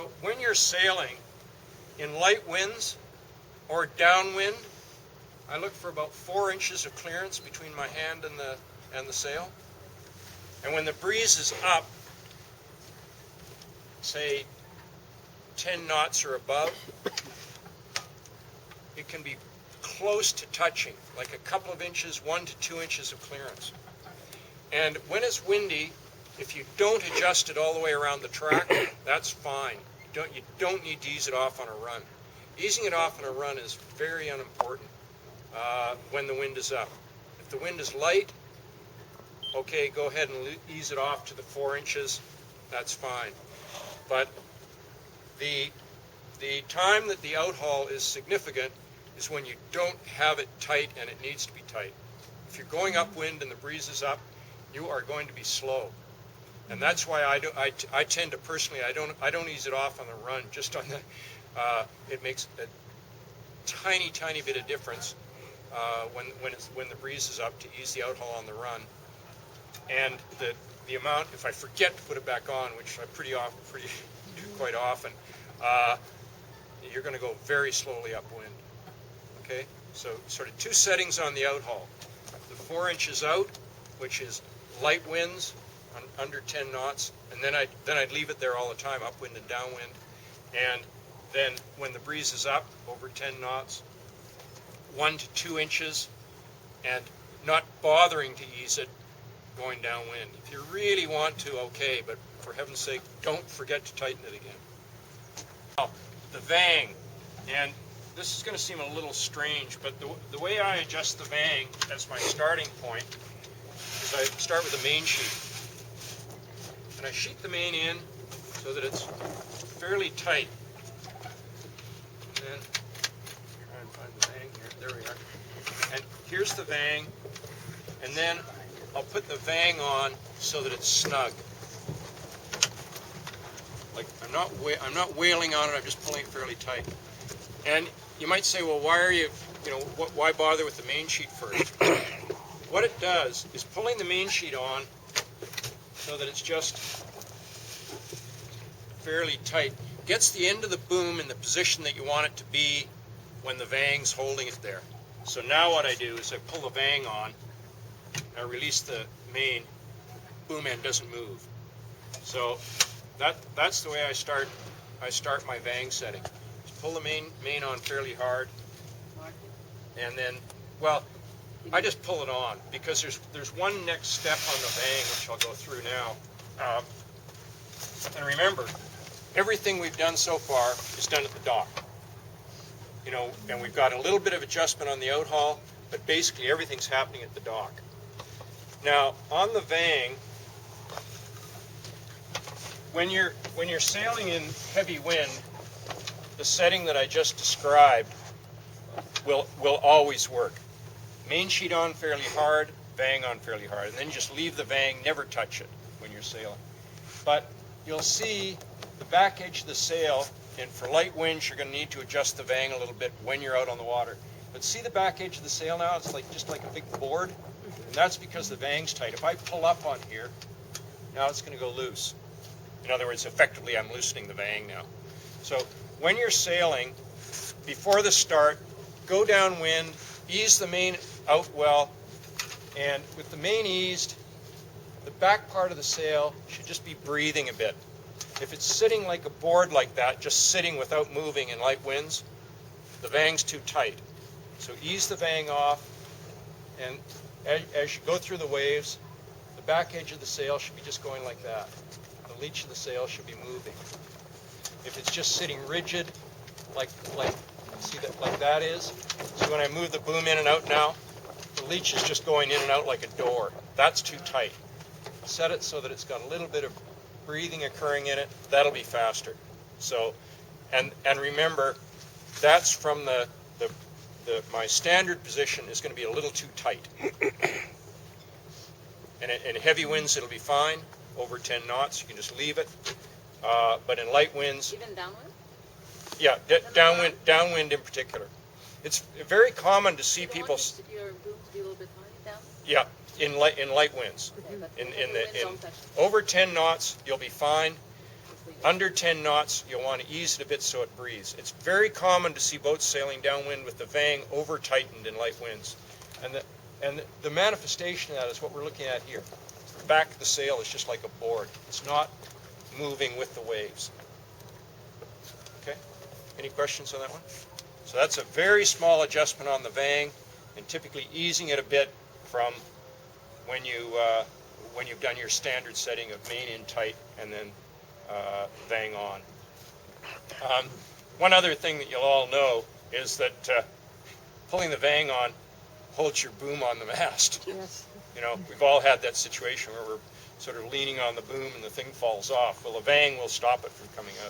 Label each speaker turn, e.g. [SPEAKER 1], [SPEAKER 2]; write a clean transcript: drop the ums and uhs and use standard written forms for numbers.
[SPEAKER 1] So when you're sailing in light winds or downwind, I look for about 4 inches of clearance between my hand and the sail. And when the breeze is up, say 10 knots or above, it can be close to touching, like a couple of inches, 1 to 2 inches of clearance. And when it's windy, if you don't adjust it all the way around the track, that's fine. You don't need to ease it off on a run. Easing it off on a run is very unimportant when the wind is up. If the wind is light, okay, go ahead and ease it off to the 4 inches. That's fine. But the time that the outhaul is significant is when you don't have it tight and it needs to be tight. If you're going upwind and the breeze is up, you are going to be slow. And that's why I tend to personally, I don't ease it off on the run, just on the, it makes a tiny bit of difference when the breeze is up to ease the outhaul on the run. And the amount, if I forget to put it back on, which I do quite often, you're going to go very slowly upwind. Okay, so sort of 2 settings on the outhaul: the 4 inches out, which is light winds under 10 knots, and then I'd leave it there all the time, upwind and downwind. And then when the breeze is up over 10 knots, 1 to 2 inches, and not bothering to ease it going downwind. If you really want to, okay, but for heaven's sake, don't forget to tighten it again. Now, the vang, and this is going to seem a little strange, but the way I adjust the vang as my starting point is I start with the main sheet. And I sheet the main in so that it's fairly tight. And then, try and find the vang here. There we are. And here's the vang. And then I'll put the vang on so that it's snug. Like I'm not wailing on it. I'm just pulling it fairly tight. And you might say, well, why are you know, why bother with the main sheet first? What it does is pulling the main sheet on so that it's just fairly tight, gets the end of the boom in the position that you want it to be when the vang's holding it there. So now what I do is I pull the vang on, I release the main, boom end doesn't move. So that's the way I start my vang setting. Just pull the main on fairly hard, and then, well, I just pull it on because there's one next step on the vang which I'll go through now. And remember, everything we've done so far is done at the dock. You know, and we've got a little bit of adjustment on the outhaul, but basically everything's happening at the dock. Now, on the vang, when you're sailing in heavy wind, the setting that I just described will always work. Main sheet on fairly hard, vang on fairly hard, and then you just leave the vang, never touch it when you're sailing. But you'll see the back edge of the sail, and for light winds you're going to need to adjust the vang a little bit when you're out on the water. But see the back edge of the sail now? It's like just like a big board, and that's because the vang's tight. If I pull up on here, now it's going to go loose. In other words, effectively I'm loosening the vang now. So when you're sailing, before the start, go downwind, ease the main out well, and with the main eased, the back part of the sail should just be breathing a bit. If it's sitting like a board like that, just sitting without moving in light winds, the vang's too tight. So ease the vang off, and as you go through the waves, the back edge of the sail should be just going like that. The leech of the sail should be moving. If it's just sitting rigid, like see that, like that is, see when I move the boom in and out now, the leech is just going in and out like a door. That's too tight. Set it so that it's got a little bit of breathing occurring in it. That'll be faster. So, and remember, that's from my standard position is going to be a little too tight. And in heavy winds, it'll be fine. Over 10 knots, you can just leave it. But in light winds,
[SPEAKER 2] even downwind?
[SPEAKER 1] Yeah, downwind in particular. It's very common to see people.
[SPEAKER 2] Your boom to be a little bit high down?
[SPEAKER 1] Yeah, in light winds.
[SPEAKER 2] Okay,
[SPEAKER 1] In over 10 knots, you'll be fine. Under 10 knots, you'll want to ease it a bit so it breathes. It's very common to see boats sailing downwind with the vang over tightened in light winds. And the manifestation of that is what we're looking at here. The back of the sail is just like a board. It's not moving with the waves. Okay? Any questions on that one? So that's a very small adjustment on the vang, and typically easing it a bit from when you've done your standard setting of main in tight and then vang on. One other thing that you'll all know is that pulling the vang on holds your boom on the mast.
[SPEAKER 3] Yes.
[SPEAKER 1] You know, we've all had that situation where we're sort of leaning on the boom and the thing falls off. Well, a vang will stop it from coming out.